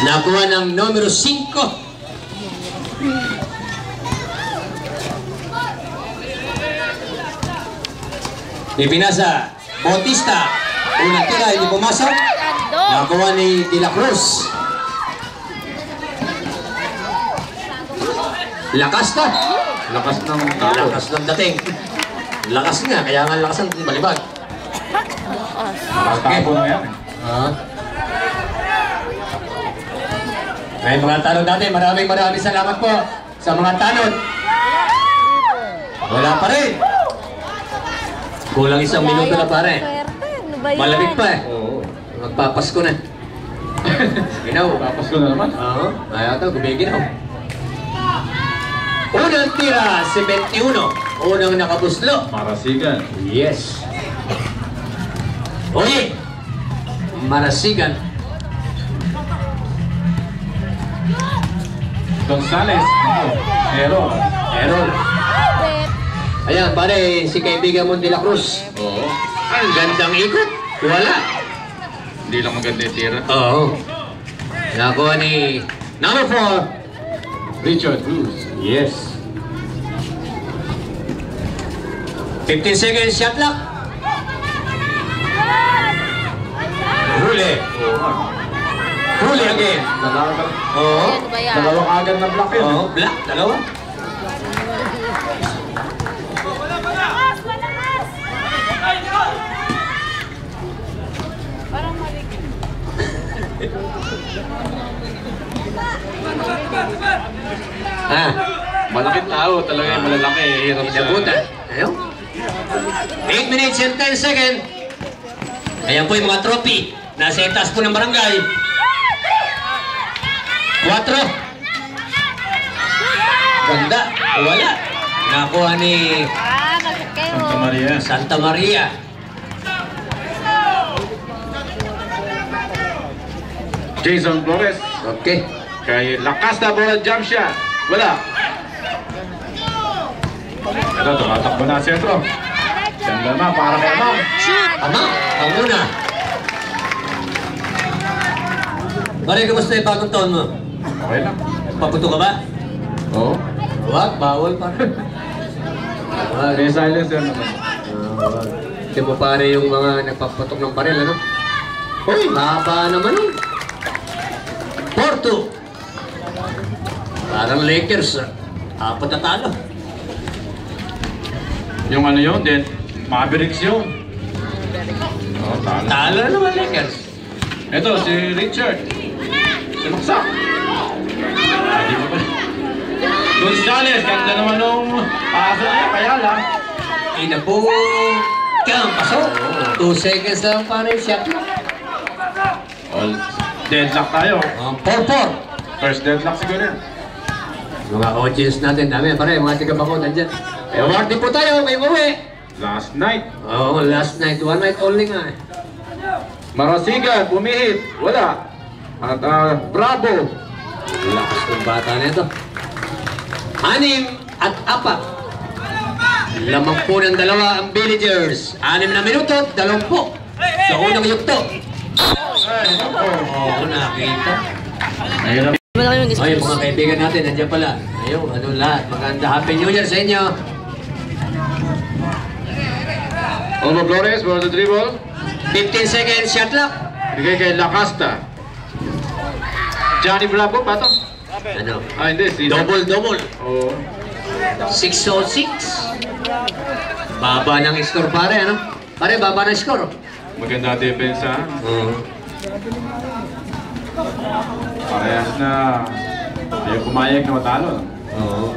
Nakuha ng numero 5. Ipinasa, Bautista. Unang tira, hindi pumasok. Nakuha ni De La Cruz. Lakas na. Lakas ng tao. Lakas ng dating. Lakas nga, kaya nga lakas ang balibag. Okay. Na yan. May mga tanod natin, maraming salamat po sa mga tanod. Wala pa rin. Kulang 1 minuto na pare. Malamig pa eh. Oo. Magpapasko na. Ginaw. Papasko na naman. Oo. Ayaw ito, gumiginaw. Unang tira, 71. Unang nakabuslo. Marasigan. Yes. Oye. Marasigan. Gonzales. Errol. Ayan, pare, si kaibigan mo De La Cruz. Oo. Ang gandang ikot. Wala. Hindi lang maganda yung tira. Oo. Nakuha ni number 4. Richard Cruz. Yes. 15 seconds shot clock. Huli. Huli again. Oo. Dalawang agad na block yun. Oo, black. Dalawa. Malaking tao talaga yung malalaki. Hirap siya. Inabutan. Ayaw. 8 minutes and 10 seconds. Ayan po yung mga trophy. Nasa itas po ng barangay. 4. Ganda. Wala. Nakuha ni Santa Maria. Santa Maria. Jason Flores. Okay. Kay lakas na bola jump shot. Wala. Ito, tumatakbo na sentro. Ganda na, para kay Amang. Ama, ang una. Pare, kamusta yung bagong taon mo? Okay lang. Paputo ka ba? Oo. Wag, bawal pa. Wag. May silencer naman. Wag. Hindi mo pare yung mga nagpapatok ng baril, ano? Uy, mahaba naman yun. 4-2. Parang Lakers, 4 na talo. Yung ano yun, then Mavericks yun. Oo, talo. Talo na naman Lakers. Ito, si Richard. Sumaksak. Hindi mo pa. Gonzales, ganda naman nung paso niya, kaya lang. Inabong kang pasok. 2 seconds lang pare, shot mo. All deadlock tayo. 4-4. First deadlock siguro yan. Mga audience natin, dami pare, mga tiga-bako nandyan. Eh, awarding po tayo, may uwi. Last night. Oo, last night, 1 night only nga eh. Marasigan, pumihit. Wala. At Bravo. Lakas ng bata na ito. 6 at 4. Lamang po ng dalawa ang villagers. 6 na minuto, 20. Sa unang yugto. Oo, nakita. Mahirap. Ay, mga kaibigan natin, nandiyan pala. Ayun, ano lahat. Maganda Happy New Year sa inyo. Olmo Flores for the dribble. 15 seconds shot clock. Bigay kay Lacasta. Johnny Bravo pa to? Ano? Hindi. Si Double. Oo. 6-06. Baba ng score pare, ano? Pare, baba ng score. Maganda defense ha. Oo. Parehas na. Ayaw pumayag na matalo. Oo.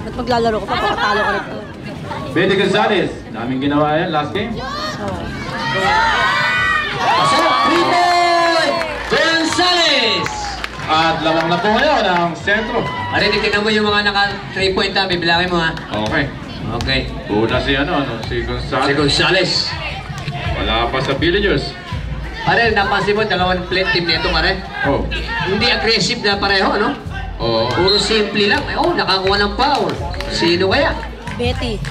Ba't maglalaro ko pa? Pakatalo ka rin. Benny Gonzales. Daming ginawa yan last game. Pasok, 3-boy! Gonzales! At lamang na po ngayon ang sentro. Pare, titignan mo yung mga naka 3 point ha. Bibilangin mo ha. Okay. Okay. Una si si Gonzales. Si Gonzales. Wala pa sa villagers. Pare, napansin mo, dalawang plate team nito pare. Oh. Hindi aggressive na pareho, no? Oo. Puro simple lang. Oh, nakakuha ng foul. Sino kaya? Betty.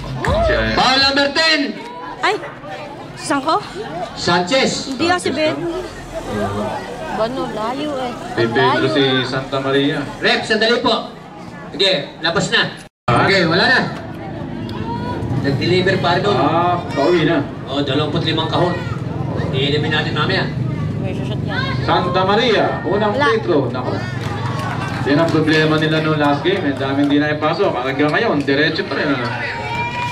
Foul number 10! Ay! Saan ko? Sanchez. Hindi lang si Betty. Bano, layo eh. Kay Pedro si Santa Maria. Rep, sandali po. Sige, labas na. Okay, wala na. Nag-deliver pa rin doon. Pauwi na. O, 25 kahon. Iinimin natin mamaya. May shot yan. Santa Maria, unang Wala. free throw. Naku. Yan ang problema nila noong last game. Ang daming di na ipasok. Hanggang ngayon, diretso pa rin. Ano?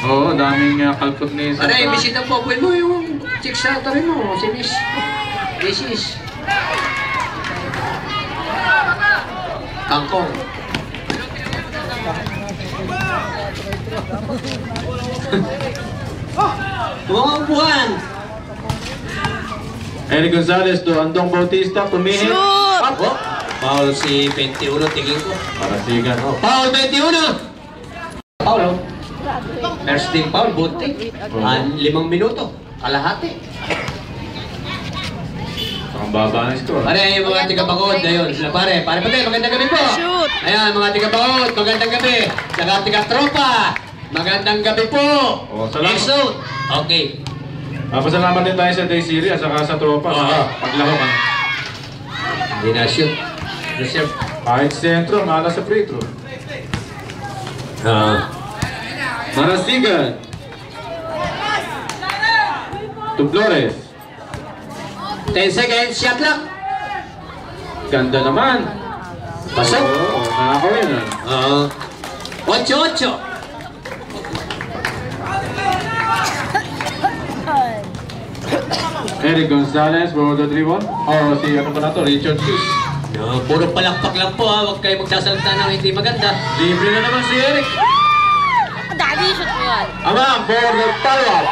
Oo, daming kalkot ni Santa Aray, bisita po. Pwede mo yung chicks sa tabi mo. Si Miss. Mrs. Kangkong. Tumampuhan. Eric Gonzalez to Andong Bautista, tumihit. Shoot! Oh, foul si 21, tingin ko. Para sigan. Oh, foul 21! Foul, oh. First team foul, buti. 5 minuto, kalahati. Ang baba ng score. Pare, yung mga tiga-pagod, ayun, sila pare. Pare, magandang gabi po. Shoot! Ayan, mga tiga-pagod, magandang gabi. Saka tiga-tropa, magandang gabi po. Oh, salamat. Exo. Okay. Pasalamat din tayo sa Day Series at saka sa tropa. Oo. Paglaro ka. Hindi na shoot. Reserve. Kahit sentro, mala sa free throw. Marasigan. To Flores. 10 seconds, shot clock. Ganda naman. Pasok. Oo, nakakawin na. 8-8. Eric Gonzalez, for the 3-1. Oh, si ano pa na to? Richard Fish. Puro palakpak lang po ha. Huwag kayo magsasalita ng hindi maganda. Libre na naman si Eric. Dali, shoot mo yan. Ama, for the follow-up.